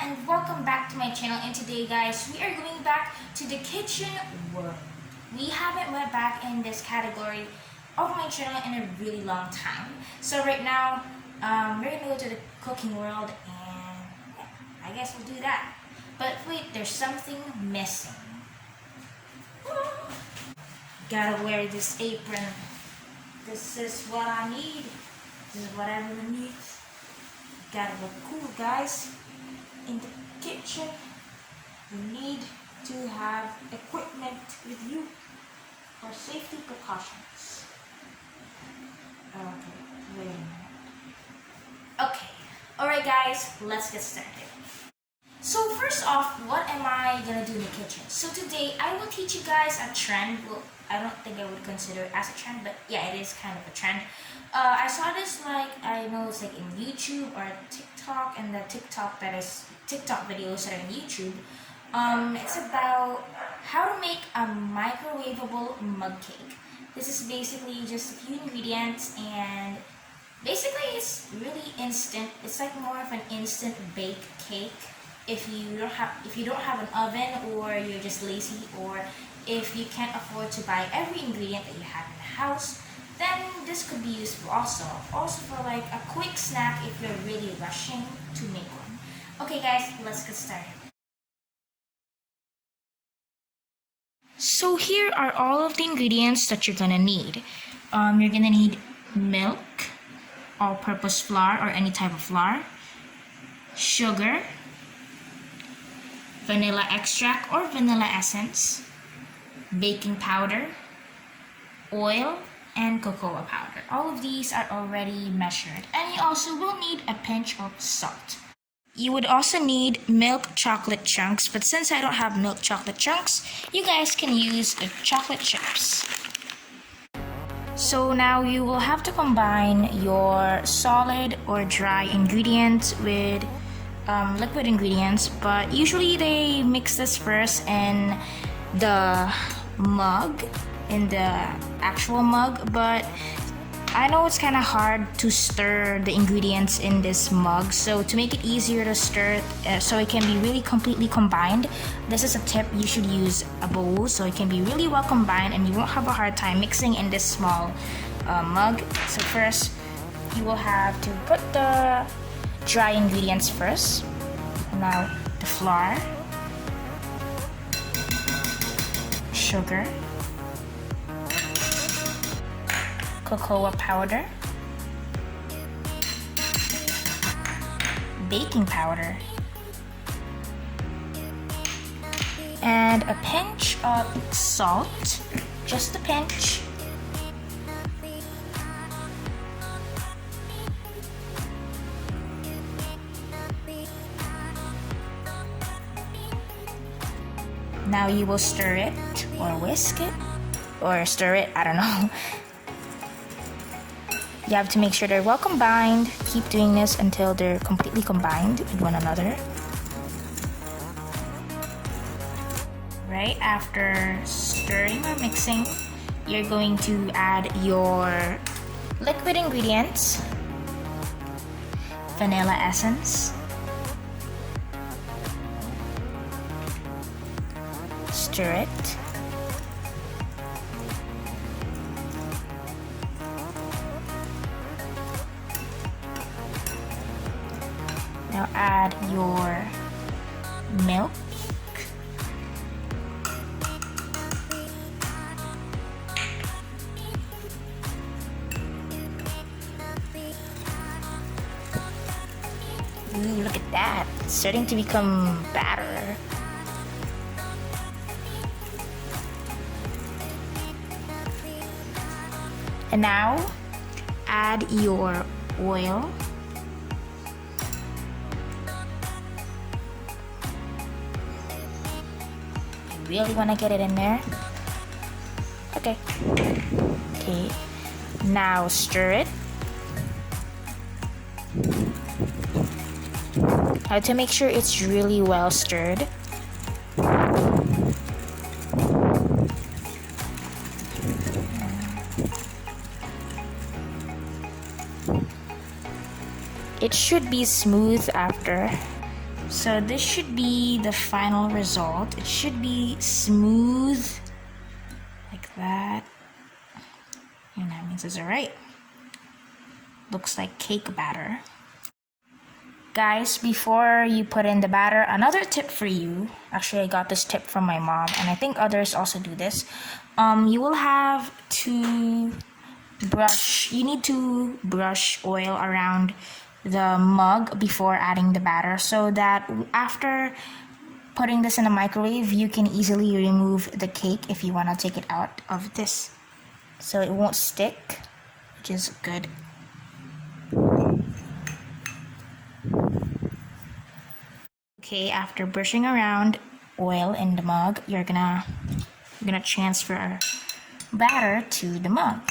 and welcome back to my channel. And today guys, we are going back to the kitchen world. We haven't went back in this category of my channel in a really long time. So right now, we're gonna go to the cooking world and yeah, I guess we'll do that. But wait, there's something missing. Gotta wear this apron. This is what I need. This is what everyone needs. Gotta look cool, guys. In the kitchen, you need to have equipment with you for safety precautions. Okay, wait a minute. Okay, alright guys, let's get started. So first off, what am I gonna do in the kitchen? So today, I will teach you guys a trend. Well, I don't think I would consider it as a trend, but yeah, it is kind of a trend. I saw this I know it's like in YouTube or TikTok, and the TikTok videos that are on YouTube. It's about how to make a microwaveable mug cake. This is basically just a few ingredients, and basically it's really instant. It's like more of an instant bake cake. If you don't have an oven, or you're just lazy, or if you can't afford to buy every ingredient that you have in the house, then this could be useful also for like a quick snack if you're really rushing to make one. Okay guys, let's get started. So here are all of the ingredients that you're gonna need. You're gonna need milk, all-purpose flour or any type of flour, sugar, vanilla extract or vanilla essence, baking powder, oil, and cocoa powder. All of these are already measured. And you also will need a pinch of salt. You would also need milk chocolate chunks, but since I don't have milk chocolate chunks, you guys can use chocolate chips. So now you will have to combine your solid or dry ingredients with liquid ingredients, but usually they mix this first in the mug, in the actual mug, but I know it's kind of hard to stir the ingredients in this mug, so to make it easier to stir so it can be really completely combined, this is a tip: you should use a bowl so it can be really well combined and you won't have a hard time mixing in this small mug. So first you will have to put the dry ingredients first. Now the flour, sugar, cocoa powder, baking powder, and a pinch of salt, just a pinch. Now you will stir it or whisk it or stir it, I don't know. You have to make sure they're well combined. Keep doing this until they're completely combined with one another. Right after stirring or mixing, you're going to add your liquid ingredients, vanilla essence, stir it, now add your milk, ooh, look at that, it's starting to become batter. And now add your oil, you really want to get it in there. Okay, now stir it. Now to make sure it's really well stirred, It should be smooth after So this should be the final result. It should be smooth like that. And that means it's alright. Looks like cake batter. Guys, before you put in the batter, another tip for you. Actually, I got this tip from my mom, and I think others also do this. You will have to you need to brush oil around the mug before adding the batter so that after putting this in the microwave, you can easily remove the cake if you want to take it out of this. So it won't stick, which is good. Okay, after brushing around oil in the mug, you're gonna transfer batter to the mug.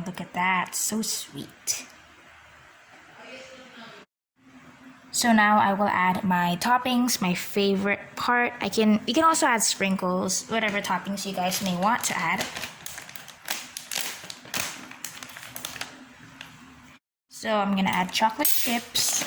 Look at that, so sweet. So now I will add my toppings, my favorite part. You can also add sprinkles, whatever toppings you guys may want to add. So I'm gonna add chocolate chips.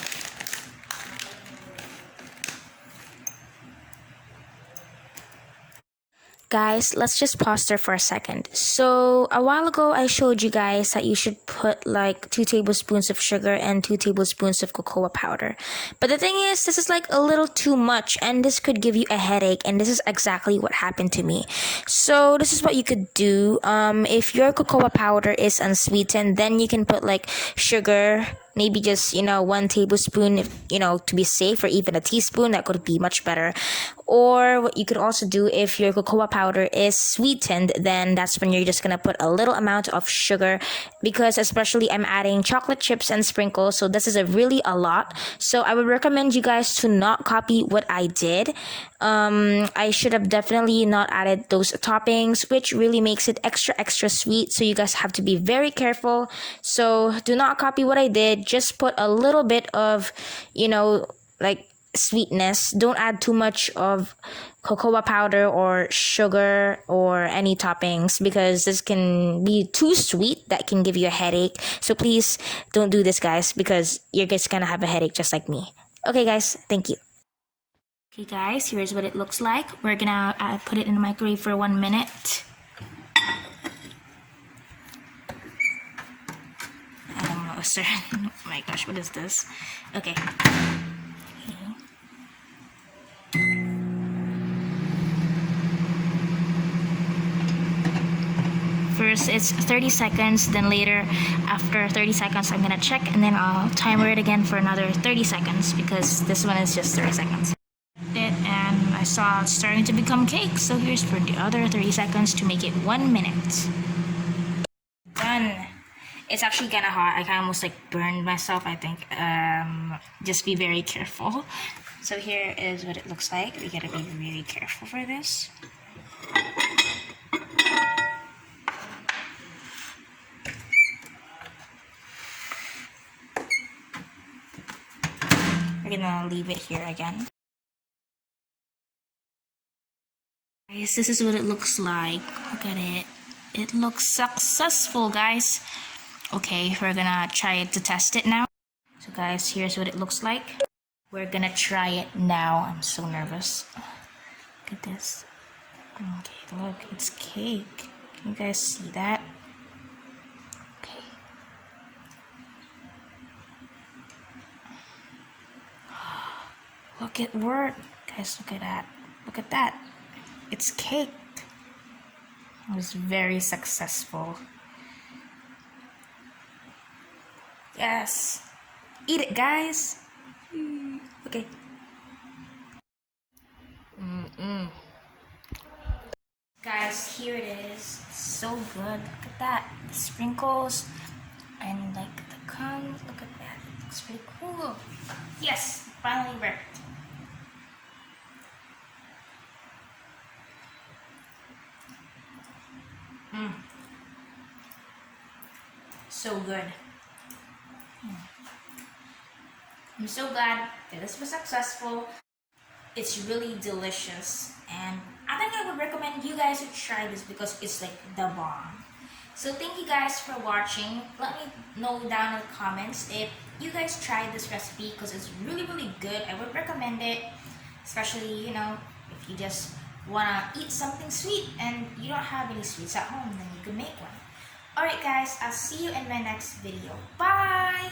Guys, let's just pause there for a second. So a while ago, I showed you guys that you should put like 2 tablespoons of sugar and 2 tablespoons of cocoa powder. But the thing is, this is like a little too much and this could give you a headache, and this is exactly what happened to me. So this is what you could do. If your cocoa powder is unsweetened, then you can put like sugar, maybe just 1 tablespoon if to be safe, or even a teaspoon. That could be much better. Or what you could also do, if your cocoa powder is sweetened, then that's when you're just gonna put a little amount of sugar, because especially I'm adding chocolate chips and sprinkles, so this is really a lot. So I would recommend you guys to not copy what I did. I should have definitely not added those toppings, which really makes it extra sweet, so you guys have to be very careful. So do not copy what I did. Just put a little bit of like sweetness. Don't add too much of cocoa powder or sugar or any toppings, because this can be too sweet. That can give you a headache. So please don't do this, guys, because you're just gonna have a headache just like me. Okay guys, thank you. Okay guys, here's what it looks like. We're gonna put it in the microwave for 1 minute. Sir. Oh my gosh, what is this? Okay. First it's 30 seconds, then later after 30 seconds I'm gonna check, and then I'll timer it again for another 30 seconds because this one is just 30 seconds. And I saw it's starting to become cake, so here's for the other 30 seconds to make it 1 minute. Done. It's actually kind of hot. I kind of almost like burned myself, I think. Just be very careful. So here is what it looks like. We gotta be really careful for this. We're gonna leave it here again. Guys, this is what it looks like. Look at it. It looks successful, guys. Okay, we're gonna try it to test it now. So guys, here's what it looks like. We're gonna try it now. I'm so nervous. Look at this. Okay, look, it's cake. Can you guys see that? Okay. Look, it worked. Guys, look at that. Look at that. It's cake. It was very successful. Yes. Eat it, guys. Okay. Guys, here it is. It's so good. Look at that. The sprinkles and like the crumbs. Look at that. It looks pretty cool. Yes, finally worked. So good. I'm so glad that this was successful. It's really delicious, and I think I would recommend you guys to try this because it's like the bomb. So thank you guys for watching. Let me know down in the comments if you guys tried this recipe because it's really good. I would recommend it, especially if you just wanna eat something sweet and you don't have any sweets at home, then you can make one. Alright guys, I'll see you in my next video. Bye!